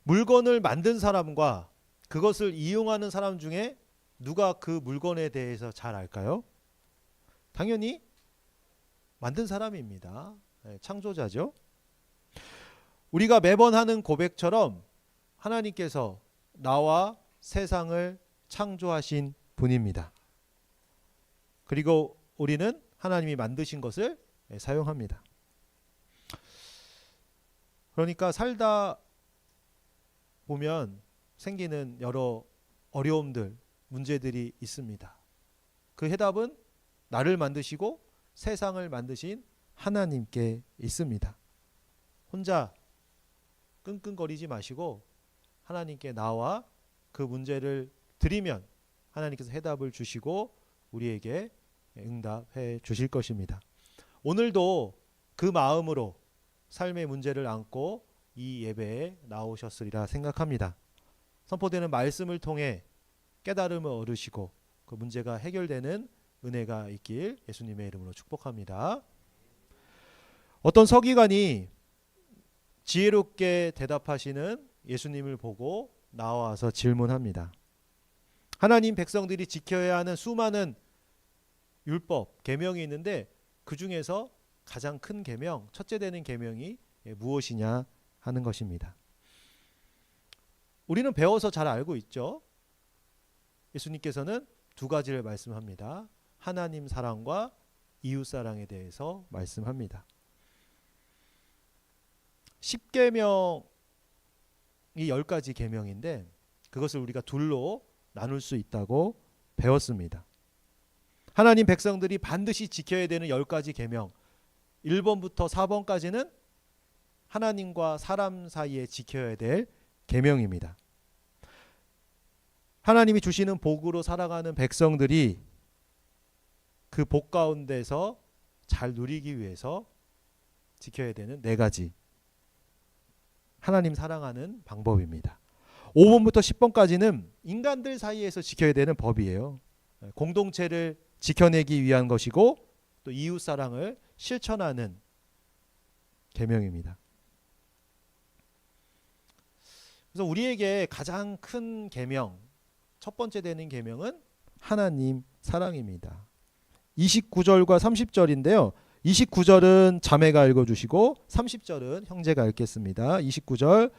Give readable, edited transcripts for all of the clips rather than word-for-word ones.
물건을 만든 사람과 그것을 이용하는 사람 중에 누가 그 물건에 대해서 잘 알까요? 당연히 만든 사람입니다. 창조자죠. 우리가 매번 하는 고백처럼 하나님께서 나와 세상을 창조하신 분입니다. 그리고 우리는 하나님이 만드신 것을 사용합니다. 그러니까 살다 보면 생기는 여러 어려움들, 문제들이 있습니다. 그 해답은 나를 만드시고 세상을 만드신 하나님께 있습니다. 혼자 끙끙거리지 마시고 하나님께 나와 그 문제를 드리면 하나님께서 해답을 주시고 우리에게 응답해 주실 것입니다. 오늘도 그 마음으로 삶의 문제를 안고 이 예배에 나오셨으리라 생각합니다. 선포되는 말씀을 통해 깨달음을 얻으시고 그 문제가 해결되는 은혜가 있길 예수님의 이름으로 축복합니다. 어떤 서기관이 지혜롭게 대답하시는 예수님을 보고 나와서 질문합니다. 하나님 백성들이 지켜야 하는 수많은 율법, 계명이 있는데 그 중에서 가장 큰 계명, 첫째 되는 계명이 무엇이냐 하는 것입니다. 우리는 배워서 잘 알고 있죠. 예수님께서는 두 가지를 말씀합니다. 하나님 사랑과 이웃 사랑에 대해서 말씀합니다. 10계명이 10가지 계명인데 그것을 우리가 둘로 나눌 수 있다고 배웠습니다. 하나님 백성들이 반드시 지켜야 되는 10가지 계명 1번부터 4번까지는 하나님과 사람 사이에 지켜야 될 계명입니다. 하나님이 주시는 복으로 살아가는 백성들이 그 복 가운데서 잘 누리기 위해서 지켜야 되는 4가지 하나님 사랑하는 방법입니다. 5번부터 10번까지는 인간들 사이에서 지켜야 되는 법이에요. 공동체를 지켜내기 위한 것이고 또 이웃 사랑을 실천하는 계명입니다. 그래서 우리에게 가장 큰 계명, 첫 번째 되는 계명은 하나님 사랑입니다. 29절과 30절인데요. 29절은 자매가 읽어주시고 30절은 형제가 읽겠습니다. 29절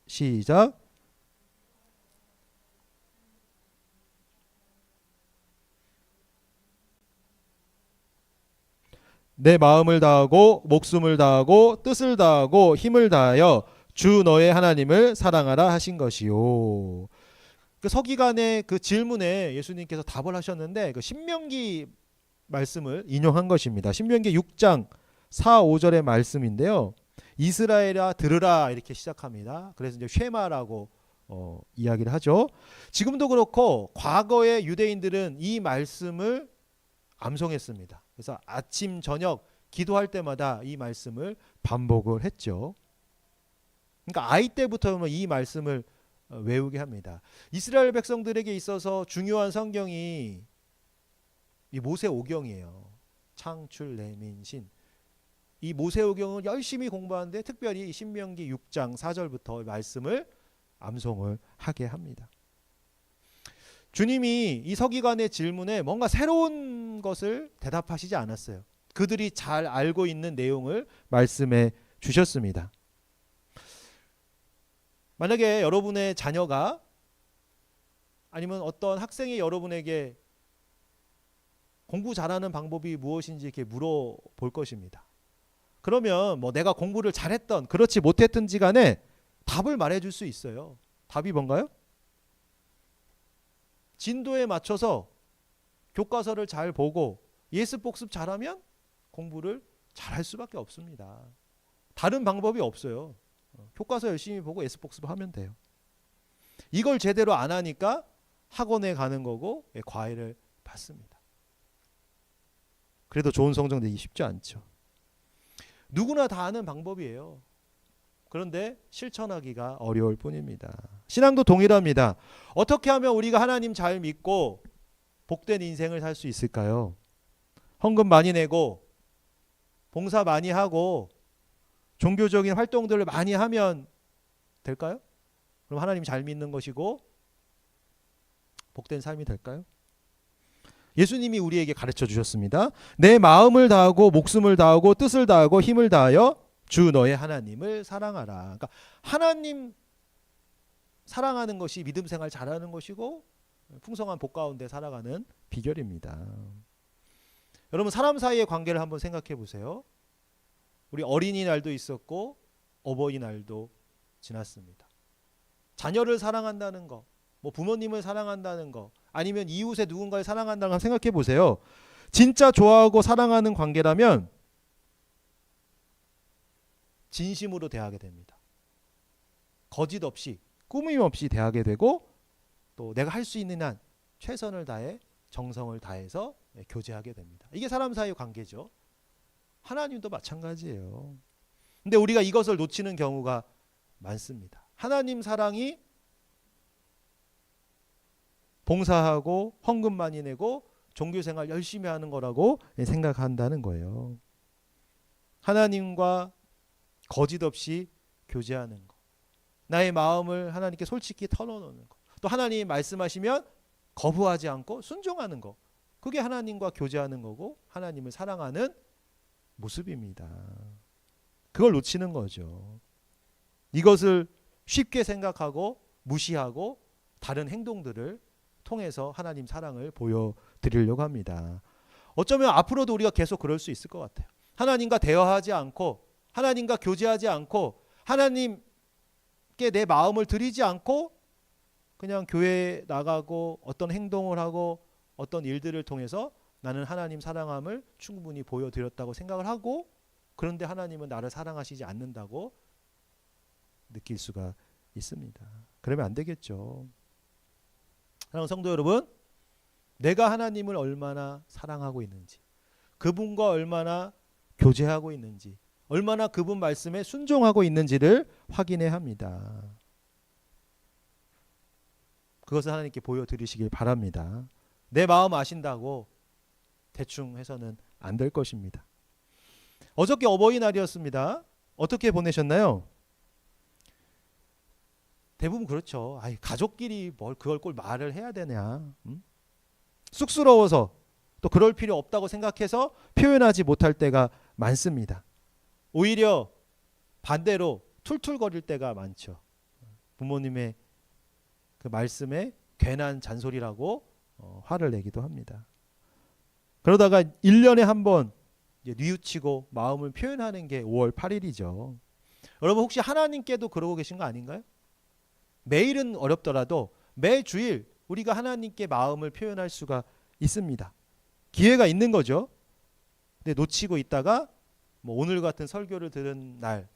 시작. 내 마음을 다하고 목숨을 다하고 뜻을 다하고 힘을 다하여 주 너의 하나님을 사랑하라 하신 것이요. 그 서기관의 그 질문에 예수님께서 답을 하셨는데 그 신명기 말씀을 인용한 것입니다. 신명기 6장 4, 5절의 말씀인데요. 이스라엘아 들으라 이렇게 시작합니다. 그래서 이제 쉐마라고 이야기를 하죠. 지금도 그렇고 과거의 유대인들은 이 말씀을 암송했습니다. 그래서 아침 저녁 기도할 때마다 이 말씀을 반복을 했죠. 그러니까 아이 때부터 이 말씀을 외우게 합니다. 이스라엘 백성들에게 있어서 중요한 성경이 이 모세오경이에요. 창출, 레민신. 이 모세오경을 열심히 공부하는데 특별히 신명기 6장 4절부터 말씀을 암송을 하게 합니다. 주님이 이 서기관의 질문에 뭔가 새로운 것을 대답하시지 않았어요. 그들이 잘 알고 있는 내용을 말씀해 주셨습니다. 만약에 여러분의 자녀가 아니면 어떤 학생이 여러분에게 공부 잘하는 방법이 무엇인지 이렇게 물어볼 것입니다. 그러면 뭐 내가 공부를 잘했던 그렇지 못했든지 간에 답을 말해줄 수 있어요. 답이 뭔가요? 진도에 맞춰서 교과서를 잘 보고 예습 복습 잘하면 공부를 잘할 수밖에 없습니다. 다른 방법이 없어요. 교과서 열심히 보고 예습 복습하면 돼요. 이걸 제대로 안 하니까 학원에 가는 거고 과외를 받습니다. 그래도 좋은 성적 내기 쉽지 않죠. 누구나 다 아는 방법이에요. 그런데 실천하기가 어려울 뿐입니다. 신앙도 동일합니다. 어떻게 하면 우리가 하나님 잘 믿고 복된 인생을 살 수 있을까요? 헌금 많이 내고 봉사 많이 하고 종교적인 활동들을 많이 하면 될까요? 그럼 하나님 잘 믿는 것이고 복된 삶이 될까요? 예수님이 우리에게 가르쳐 주셨습니다. 내 마음을 다하고 목숨을 다하고 뜻을 다하고 힘을 다하여 주 너의 하나님을 사랑하라. 그러니까 하나님 사랑하는 것이 믿음 생활 잘하는 것이고 풍성한 복 가운데 살아가는 비결입니다. 여러분 사람 사이의 관계를 한번 생각해 보세요. 우리 어린이날도 있었고 어버이날도 지났습니다. 자녀를 사랑한다는 거, 뭐 부모님을 사랑한다는 거, 아니면 이웃의 누군가를 사랑한다는 거 생각해 보세요. 진짜 좋아하고 사랑하는 관계라면 진심으로 대하게 됩니다. 거짓 없이 꾸밈 없이 대하게 되고 또 내가 할 수 있는 한 최선을 다해 정성을 다해서 교제하게 됩니다. 이게 사람 사이의 관계죠. 하나님도 마찬가지예요. 근데 우리가 이것을 놓치는 경우가 많습니다. 하나님 사랑이 봉사하고 헌금 많이 내고 종교생활 열심히 하는 거라고 생각한다는 거예요. 하나님과 거짓 없이 교제하는 거, 나의 마음을 하나님께 솔직히 털어놓는 거, 또 하나님이 말씀하시면 거부하지 않고 순종하는 거, 그게 하나님과 교제하는 거고 하나님을 사랑하는 모습입니다. 그걸 놓치는 거죠. 이것을 쉽게 생각하고 무시하고 다른 행동들을 통해서 하나님 사랑을 보여드리려고 합니다. 어쩌면 앞으로도 우리가 계속 그럴 수 있을 것 같아요. 하나님과 대화하지 않고 하나님과 교제하지 않고 하나님께 내 마음을 드리지 않고 그냥 교회에 나가고 어떤 행동을 하고 어떤 일들을 통해서 나는 하나님 사랑함을 충분히 보여드렸다고 생각을 하고, 그런데 하나님은 나를 사랑하시지 않는다고 느낄 수가 있습니다. 그러면 안 되겠죠. 사랑하는 성도 여러분, 내가 하나님을 얼마나 사랑하고 있는지, 그분과 얼마나 교제하고 있는지, 얼마나 그분 말씀에 순종하고 있는지를 확인해야 합니다. 그것을 하나님께 보여드리시길 바랍니다. 내 마음 아신다고 대충 해서는 안 될 것입니다. 어저께 어버이날이었습니다. 어떻게 보내셨나요? 대부분 그렇죠. 아이, 가족끼리 뭘 그걸 꼭 말을 해야 되냐? 쑥스러워서 또 그럴 필요 없다고 생각해서 표현하지 못할 때가 많습니다. 오히려 반대로 툴툴거릴 때가 많죠. 부모님의 그 말씀에 괜한 잔소리라고 화를 내기도 합니다. 그러다가 1년에 한 번 뉘우치고 마음을 표현하는 게 5월 8일이죠. 여러분 혹시 하나님께도 그러고 계신 거 아닌가요? 매일은 어렵더라도 매주일 우리가 하나님께 마음을 표현할 수가 있습니다. 기회가 있는 거죠. 근데 놓치고 있다가 뭐 오늘 같은 설교를 들은 날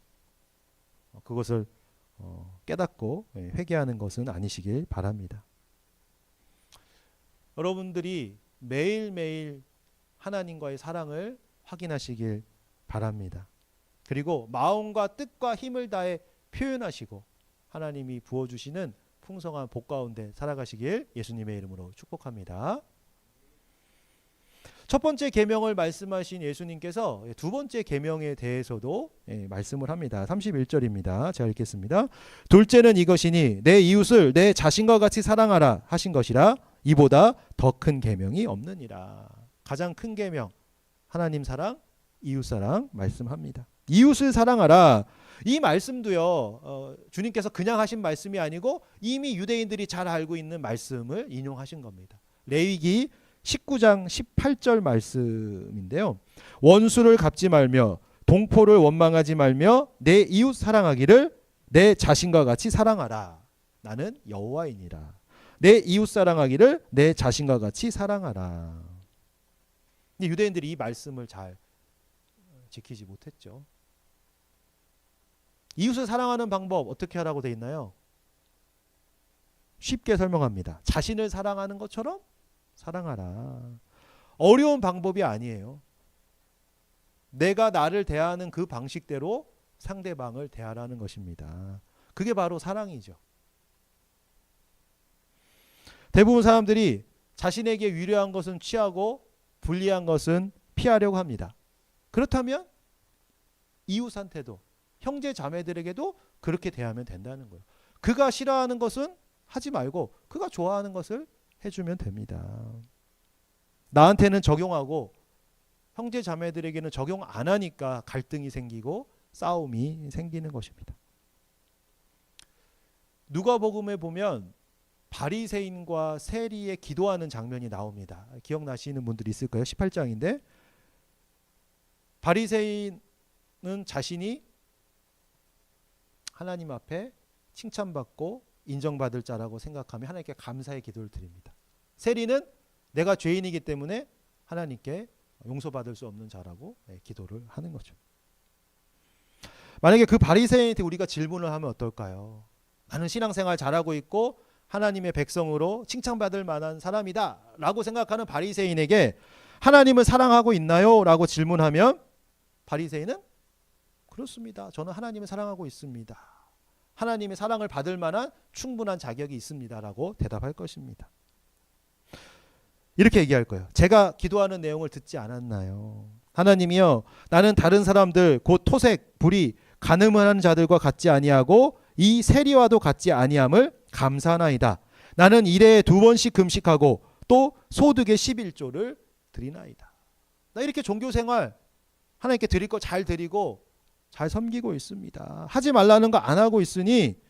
그것을 깨닫고 회개하는 것은 아니시길 바랍니다. 여러분들이 매일매일 하나님과의 사랑을 확인하시길 바랍니다. 그리고 마음과 뜻과 힘을 다해 표현하시고 하나님이 부어주시는 풍성한 복 가운데 살아가시길 예수님의 이름으로 축복합니다. 첫 번째 계명을 말씀하신 예수님께서 두 번째 계명에 대해서도 말씀을 합니다. 31절입니다. 제가 읽겠습니다. 둘째는 이것이니 내 이웃을 내 자신과 같이 사랑하라 하신 것이라 이보다 더 큰 계명이 없느니라. 가장 큰 계명, 하나님 사랑, 이웃 사랑 말씀합니다. 이웃을 사랑하라. 이 말씀도요, 주님께서 그냥 하신 말씀이 아니고 이미 유대인들이 잘 알고 있는 말씀을 인용하신 겁니다. 레위기 19장 18절 말씀인데요. 원수를 갚지 말며 동포를 원망하지 말며 내 이웃 사랑하기를 내 자신과 같이 사랑하라. 나는 여호와이니라. 내 이웃 사랑하기를 내 자신과 같이 사랑하라. 유대인들이 이 말씀을 잘 지키지 못했죠. 이웃을 사랑하는 방법 어떻게 하라고 되어 있나요? 쉽게 설명합니다. 자신을 사랑하는 것처럼 사랑하라. 어려운 방법이 아니에요. 내가 나를 대하는 그 방식대로 상대방을 대하라는 것입니다. 그게 바로 사랑이죠. 대부분 사람들이 자신에게 유리한 것은 취하고 불리한 것은 피하려고 합니다. 그렇다면 이웃한테도 형제 자매들에게도 그렇게 대하면 된다는 거예요. 그가 싫어하는 것은 하지 말고 그가 좋아하는 것을 해주면 됩니다. 나한테는 적용하고 형제 자매들에게는 적용 안 하니까 갈등이 생기고 싸움이 생기는 것입니다. 누가복음에 보면 바리새인과 세리의 기도하는 장면이 나옵니다. 기억나시는 분들이 있을 거예요. 18장인데 바리새인은 자신이 하나님 앞에 칭찬받고 인정받을 자라고 생각하며 하나님께 감사의 기도를 드립니다. 세리는 내가 죄인이기 때문에 하나님께 용서받을 수 없는 자라고 기도를 하는 거죠. 만약에 그 바리새인한테 우리가 질문을 하면 어떨까요? 나는 신앙생활 잘하고 있고 하나님의 백성으로 칭찬받을 만한 사람이다 라고 생각하는 바리새인에게 하나님을 사랑하고 있나요? 라고 질문하면 바리새인은 그렇습니다. 저는 하나님을 사랑하고 있습니다. 하나님의 사랑을 받을 만한 충분한 자격이 있습니다 라고 대답할 것입니다. 이렇게 얘기할 거예요. 제가 기도하는 내용을 듣지 않았나요? 하나님이여, 나는 다른 사람들 곧 토색, 불의, 간음하는 자들과 같지 아니하고 이 세리와도 같지 아니함을 감사하나이다. 나는 1회에 2번씩 금식하고 또 소득의 11조를 드리나이다. 나 이렇게 종교생활 하나님께 드릴 거 잘 드리고 잘 섬기고 있습니다. 하지 말라는 거 안 하고 있으니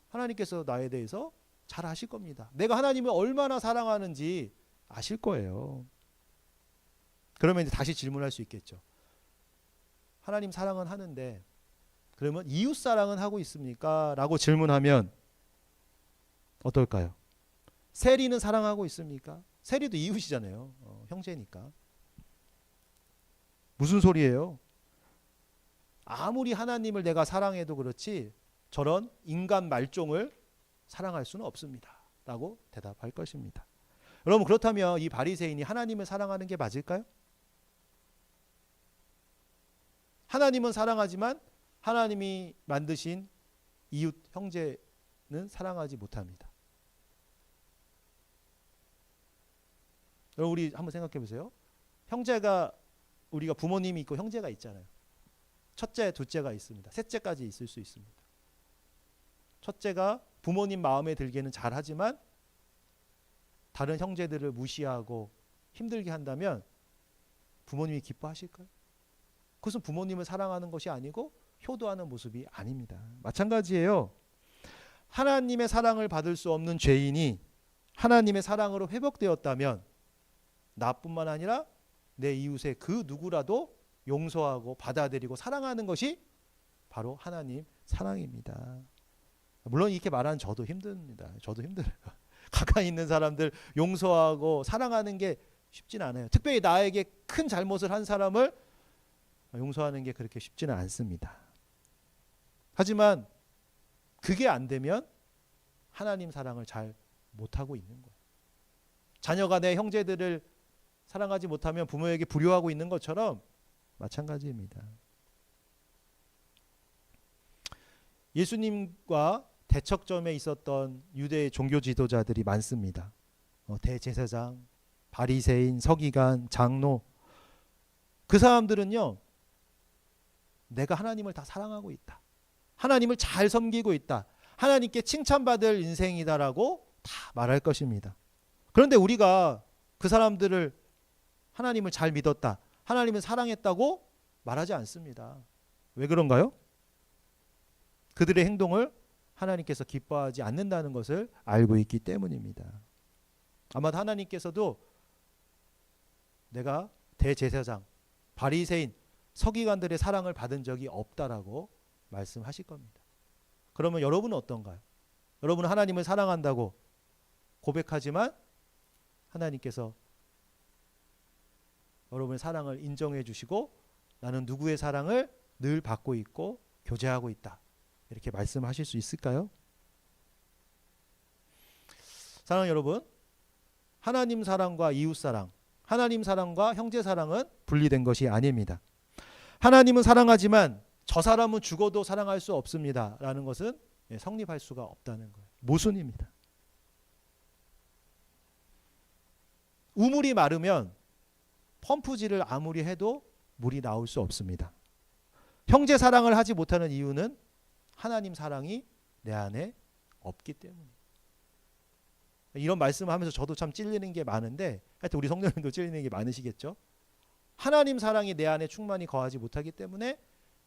하나님께서 나에 대해서 잘 아실 겁니다. 내가 하나님을 얼마나 사랑하는지 아실 거예요. 그러면 이제 다시 질문할 수 있겠죠. 하나님 사랑은 하는데 그러면 이웃 사랑은 하고 있습니까? 라고 질문하면 어떨까요? 세리는 사랑하고 있습니까? 세리도 이웃이잖아요. 형제니까. 무슨 소리예요? 아무리 하나님을 내가 사랑해도 그렇지 저런 인간 말종을 사랑할 수는 없습니다. 라고 대답할 것입니다. 여러분, 그렇다면 이 바리새인이 하나님을 사랑하는 게 맞을까요? 하나님은 사랑하지만 하나님이 만드신 이웃 형제는 사랑하지 못합니다. 여러분, 우리 한번 생각해 보세요. 형제가, 우리가 부모님이 있고 형제가 있잖아요. 첫째, 둘째가 있습니다. 셋째까지 있을 수 있습니다. 첫째가 부모님 마음에 들기는 잘하지만 다른 형제들을 무시하고 힘들게 한다면 부모님이 기뻐하실까요? 그것은 부모님을 사랑하는 것이 아니고 효도하는 모습이 아닙니다. 마찬가지예요. 하나님의 사랑을 받을 수 없는 죄인이 하나님의 사랑으로 회복되었다면 나뿐만 아니라 내 이웃의 그 누구라도 용서하고 받아들이고 사랑하는 것이 바로 하나님 사랑입니다. 물론 이렇게 말하는 저도 힘듭니다. 저도 힘들어요. 가까이 있는 사람들 용서하고 사랑하는 게 쉽진 않아요. 특별히 나에게 큰 잘못을 한 사람을 용서하는 게 그렇게 쉽지는 않습니다. 하지만 그게 안 되면 하나님 사랑을 잘 못하고 있는 거예요. 자녀가 내 형제들을 사랑하지 못하면 부모에게 불효하고 있는 것처럼 마찬가지입니다. 예수님과 대척점에 있었던 유대의 종교 지도자들이 많습니다. 대제사장, 바리새인, 서기관, 장로. 그 사람들은요, 내가 하나님을 다 사랑하고 있다. 하나님을 잘 섬기고 있다. 하나님께 칭찬받을 인생이다라고 다 말할 것입니다. 그런데 우리가 그 사람들을 하나님을 잘 믿었다, 하나님을 사랑했다고 말하지 않습니다. 왜 그런가요? 그들의 행동을 하나님께서 기뻐하지 않는다는 것을 알고 있기 때문입니다. 아마 하나님께서도 내가 대제사장, 바리새인, 서기관들의 사랑을 받은 적이 없다라고 말씀하실 겁니다. 그러면 여러분은 어떤가요? 여러분은 하나님을 사랑한다고 고백하지만 하나님께서 여러분의 사랑을 인정해 주시고 나는 누구의 사랑을 늘 받고 있고 교제하고 있다, 이렇게 말씀하실 수 있을까요? 사랑하는 여러분, 하나님 사랑과 이웃 사랑, 하나님 사랑과 형제 사랑은 분리된 것이 아닙니다. 하나님은 사랑하지만 저 사람은 죽어도 사랑할 수 없습니다 라는 것은 성립할 수가 없다는 거예요. 모순입니다. 우물이 마르면 펌프질을 아무리 해도 물이 나올 수 없습니다. 형제 사랑을 하지 못하는 이유는 하나님 사랑이 내 안에 없기 때문에. 이런 말씀을 하면서 저도 참 찔리는 게 많은데, 하여튼 우리 성도님도 찔리는 게 많으시겠죠. 하나님 사랑이 내 안에 충만히 거하지 못하기 때문에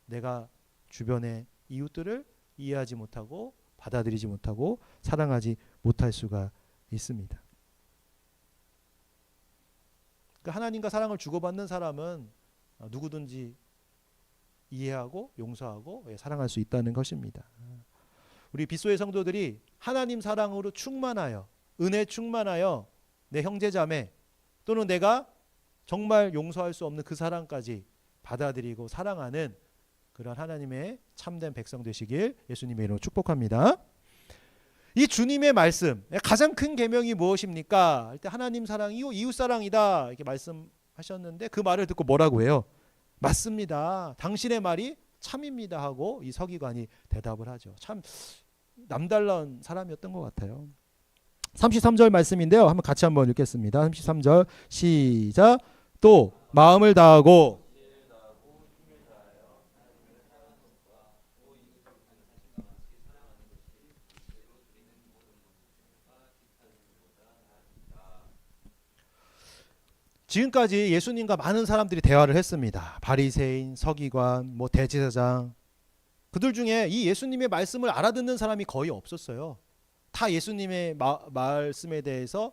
내가 주변의 이웃들을 이해하지 못하고 받아들이지 못하고 사랑하지 못할 수가 있습니다. 그러니까 하나님과 사랑을 주고받는 사람은 누구든지 이해하고 용서하고 사랑할 수 있다는 것입니다. 우리 빗소의 성도들이 하나님 사랑으로 충만하여, 은혜 충만하여 내 형제자매 또는 내가 정말 용서할 수 없는 그 사랑까지 받아들이고 사랑하는 그런 하나님의 참된 백성 되시길 예수님의 이름으로 축복합니다. 이 주님의 말씀, 가장 큰 계명이 무엇입니까? 할 때 하나님 사랑이요 이웃 사랑이다 이렇게 말씀하셨는데, 그 말을 듣고 뭐라고 해요? 맞습니다. 당신의 말이 참입니다 하고 이 서기관이 대답을 하죠. 참 남달라운 사람이었던 것 같아요. 33절 말씀인데요. 한번 같이 한번 읽겠습니다. 33절 시작. 또 마음을 다하고 지금까지 예수님과 많은 사람들이 대화를 했습니다. 바리새인, 서기관, 대제사장, 그들 중에 이 예수님의 말씀을 알아듣는 사람이 거의 없었어요. 다 예수님의 말씀에 대해서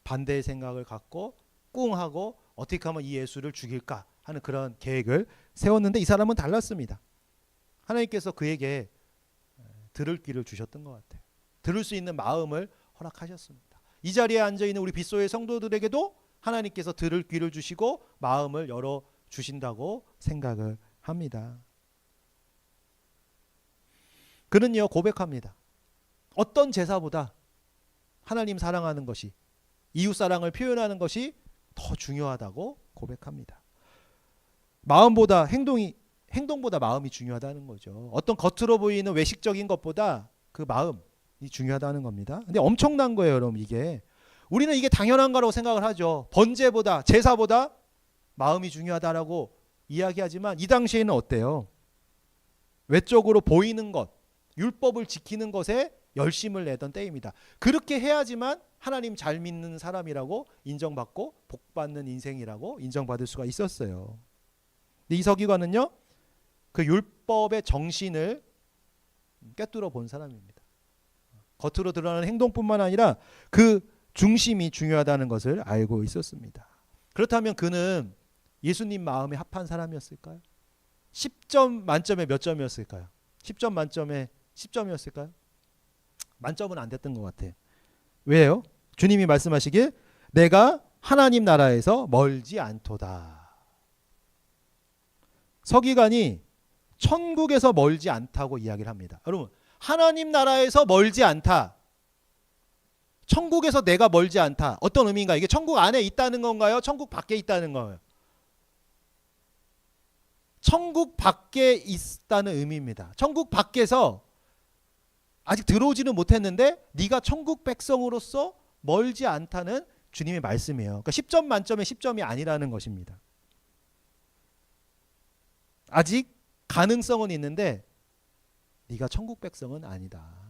반대의 생각을 갖고 꿍하고 어떻게 하면 이 예수를 죽일까 하는 그런 계획을 세웠는데, 이 사람은 달랐습니다. 하나님께서 그에게 들을 귀를 주셨던 것 같아요. 들을 수 있는 마음을 허락하셨습니다. 이 자리에 앉아있는 우리 빗소의 성도들에게도 하나님께서 들을 귀를 주시고 마음을 열어 주신다고 생각을 합니다. 그는요 고백합니다. 어떤 제사보다 하나님 사랑하는 것이, 이웃 사랑을 표현하는 것이 더 중요하다고 고백합니다. 마음보다 행동보다 마음이 중요하다는 거죠. 어떤 겉으로 보이는 외식적인 것보다 그 마음이 중요하다는 겁니다. 근데 엄청난 거예요, 여러분. 우리는 이게 당연한 거라고 생각을 하죠. 번제보다, 제사보다 마음이 중요하다라고 이야기하지만 이 당시에는 어때요? 외적으로 보이는 것, 율법을 지키는 것에 열심을 내던 때입니다. 그렇게 해야지만 하나님 잘 믿는 사람이라고 인정받고 복받는 인생이라고 인정받을 수가 있었어요. 근데 이 서기관은요, 그 율법의 정신을 꿰뚫어 본 사람입니다. 겉으로 드러나는 행동뿐만 아니라 그 중심이 중요하다는 것을 알고 있었습니다. 그렇다면 그는 예수님 마음에 합한 사람이었을까요? 10점 만점에 몇 점이었을까요? 10점 만점에 10점이었을까요? 만점은 안 됐던 것 같아요. 왜요? 주님이 말씀하시길 내가 하나님 나라에서 멀지 않도다. 서기관이 천국에서 멀지 않다고 이야기를 합니다. 여러분, 하나님 나라에서 멀지 않다, 천국에서 내가 멀지 않다, 어떤 의미인가? 이게 천국 안에 있다는 건가요? 천국 밖에 있다는 거예요? 천국 밖에 있다는 의미입니다. 천국 밖에서 아직 들어오지는 못했는데 네가 천국 백성으로서 멀지 않다는 주님의 말씀이에요. 그러니까 10점 만점에 10점이 아니라는 것입니다. 아직 가능성은 있는데 네가 천국 백성은 아니다.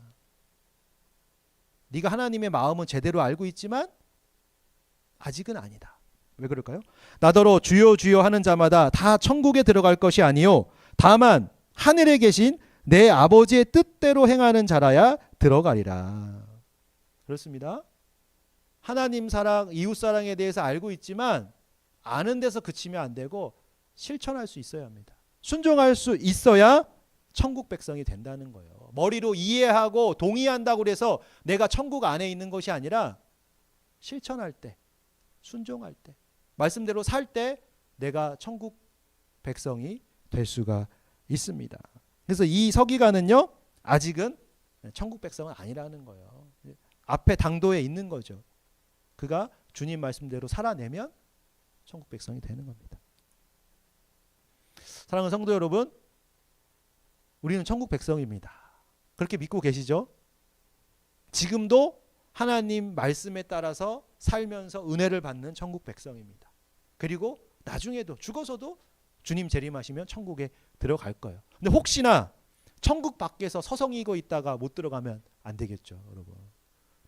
네가 하나님의 마음은 제대로 알고 있지만 아직은 아니다. 왜 그럴까요? 나더러 주여 주여 하는 자마다 다 천국에 들어갈 것이 아니요 다만 하늘에 계신 내 아버지의 뜻대로 행하는 자라야 들어가리라. 그렇습니다. 하나님 사랑, 이웃 사랑에 대해서 알고 있지만 아는 데서 그치면 안 되고 실천할 수 있어야 합니다. 순종할 수 있어야 천국 백성이 된다는 거예요. 머리로 이해하고 동의한다고 해서 내가 천국 안에 있는 것이 아니라 실천할 때, 순종할 때, 말씀대로 살 때 내가 천국 백성이 될 수가 있습니다. 그래서 이 서기관은요 아직은 천국 백성은 아니라는 거예요. 앞에 당도에 있는 거죠. 그가 주님 말씀대로 살아내면 천국 백성이 되는 겁니다. 사랑하는 성도 여러분, 우리는 천국 백성입니다. 그렇게 믿고 계시죠? 지금도 하나님 말씀에 따라서 살면서 은혜를 받는 천국 백성입니다. 그리고 나중에도 죽어서도 주님 재림하시면 천국에 들어갈 거예요. 근데 혹시나 천국 밖에서 서성이고 있다가 못 들어가면 안 되겠죠, 여러분.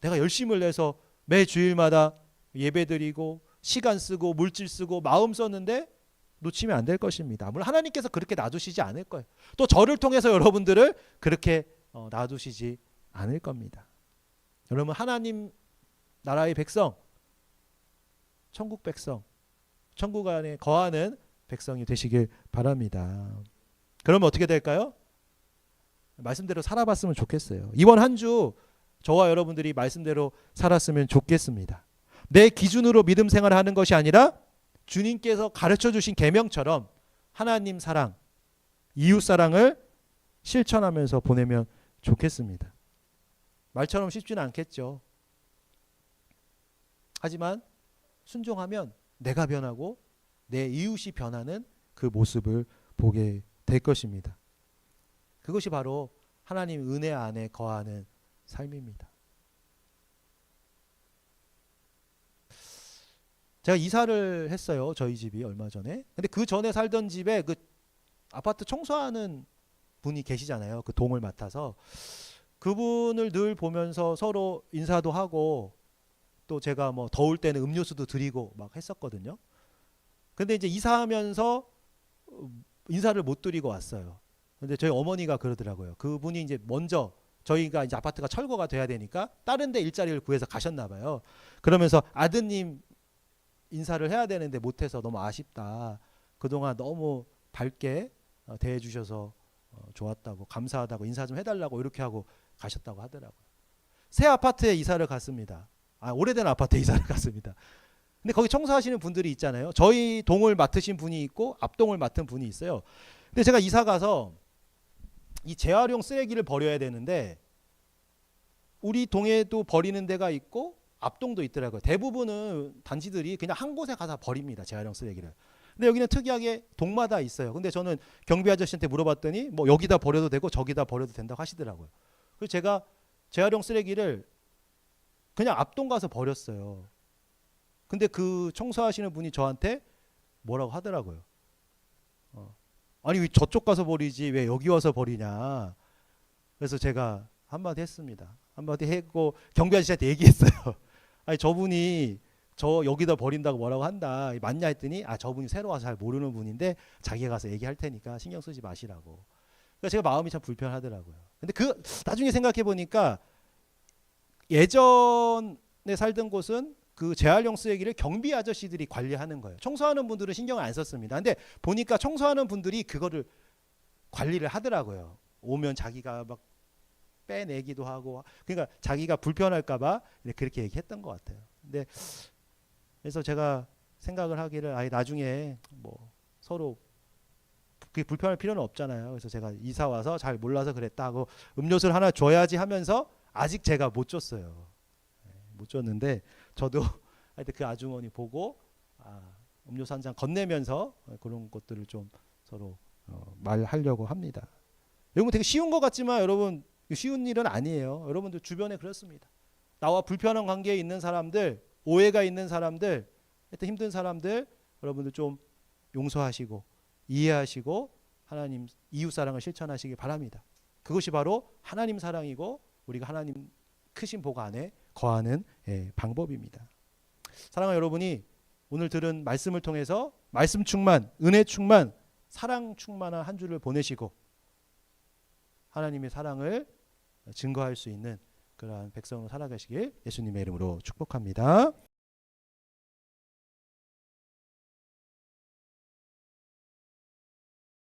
내가 열심을 내서 매 주일마다 예배드리고 시간 쓰고 물질 쓰고 마음 썼는데 놓치면 안 될 것입니다. 물론 하나님께서 그렇게 놔두시지 않을 거예요. 또 저를 통해서 여러분들을 그렇게 놔두시지 않을 겁니다. 여러분, 하나님 나라의 백성, 천국 백성, 천국 안에 거하는 백성이 되시길 바랍니다. 그러면 어떻게 될까요? 말씀대로 살아봤으면 좋겠어요. 이번 한 주 저와 여러분들이 말씀대로 살았으면 좋겠습니다. 내 기준으로 믿음 생활을 하는 것이 아니라 주님께서 가르쳐 주신 계명처럼 하나님 사랑, 이웃 사랑을 실천하면서 보내면 좋겠습니다. 말처럼 쉽지는 않겠죠. 하지만 순종하면 내가 변하고 내 이웃이 변하는 그 모습을 보게 될 것입니다. 그것이 바로 하나님 은혜 안에 거하는 삶입니다. 제가 이사를 했어요. 저희 집이 얼마 전에. 근데 그 전에 살던 집에 그 아파트 청소하는 분이 계시잖아요. 그 동을 맡아서. 그분을 늘 보면서 서로 인사도 하고 또 제가 뭐 더울 때는 음료수도 드리고 막 했었거든요. 근데 이제 이사하면서 인사를 못 드리고 왔어요. 근데 저희 어머니가 그러더라고요. 그분이 이제 먼저 저희가 이제 아파트가 철거가 돼야 되니까 다른 데 일자리를 구해서 가셨나 봐요. 그러면서 아드님 인사를 해야 되는데 못해서 너무 아쉽다. 그동안 너무 밝게 대해 주셔서 좋았다고, 감사하다고, 인사 좀 해달라고 이렇게 하고 가셨다고 하더라고요. 새 아파트에 이사를 갔습니다. 오래된 아파트에 이사를 갔습니다. 근데 거기 청소하시는 분들이 있잖아요. 저희 동을 맡으신 분이 있고 앞동을 맡은 분이 있어요. 근데 제가 이사 가서 이 재활용 쓰레기를 버려야 되는데 우리 동에도 버리는 데가 있고 앞동도 있더라고요. 대부분은 단지들이 그냥 한 곳에 가서 버립니다. 재활용 쓰레기를. 근데 여기는 특이하게 동마다 있어요. 근데 저는 경비 아저씨한테 물어봤더니 뭐 여기다 버려도 되고 저기다 버려도 된다고 하시더라고요. 그래서 제가 재활용 쓰레기를 그냥 앞동 가서 버렸어요. 근데 그 청소하시는 분이 저한테 뭐라고 하더라고요. 아니 왜 저쪽 가서 버리지 왜 여기 와서 버리냐. 그래서 제가 한마디 했습니다. 한마디 했고 경비 아저씨한테 얘기했어요. 아니 저분이 저 여기다 버린다고 뭐라고 한다. 맞냐 했더니 저분이 새로 와서 잘 모르는 분인데 자기가 가서 얘기할 테니까 신경 쓰지 마시라고. 그러니까 제가 마음이 참 불편하더라고요. 근데 그 나중에 생각해 보니까 예전에 살던 곳은 그 재활용 쓰레기를 경비 아저씨들이 관리하는 거예요. 청소하는 분들은 신경을 안 썼습니다. 근데 보니까 청소하는 분들이 그거를 관리를 하더라고요. 오면 자기가 막 빼내기도 하고, 그러니까 자기가 불편할까 봐 그렇게 얘기했던 것 같아요. 근데 그래서 제가 생각을 하기를 나중에 뭐 서로 그게 불편할 필요는 없잖아요. 그래서 제가 이사 와서 잘 몰라서 그랬다 하고 음료수를 하나 줘야지 하면서 아직 제가 못 줬어요. 못 줬는데 저도 하여튼 그 아주머니 보고 음료수 한 잔 건네면서 그런 것들을 좀 서로 말하려고 합니다. 여러분 되게 쉬운 것 같지만 여러분 쉬운 일은 아니에요. 여러분들 주변에 그렇습니다. 나와 불편한 관계에 있는 사람들, 오해가 있는 사람들, 하여튼 힘든 사람들 여러분들 좀 용서하시고 이해하시고 하나님 이웃 사랑을 실천하시기 바랍니다. 그것이 바로 하나님 사랑이고 우리가 하나님 크신 복 안에 거하는 방법입니다. 사랑하는 여러분이 오늘 들은 말씀을 통해서 말씀 충만, 은혜 충만, 사랑 충만한 한 주를 보내시고 하나님의 사랑을 증거할 수 있는 그러한 백성으로 살아가시길 예수님의 이름으로 축복합니다.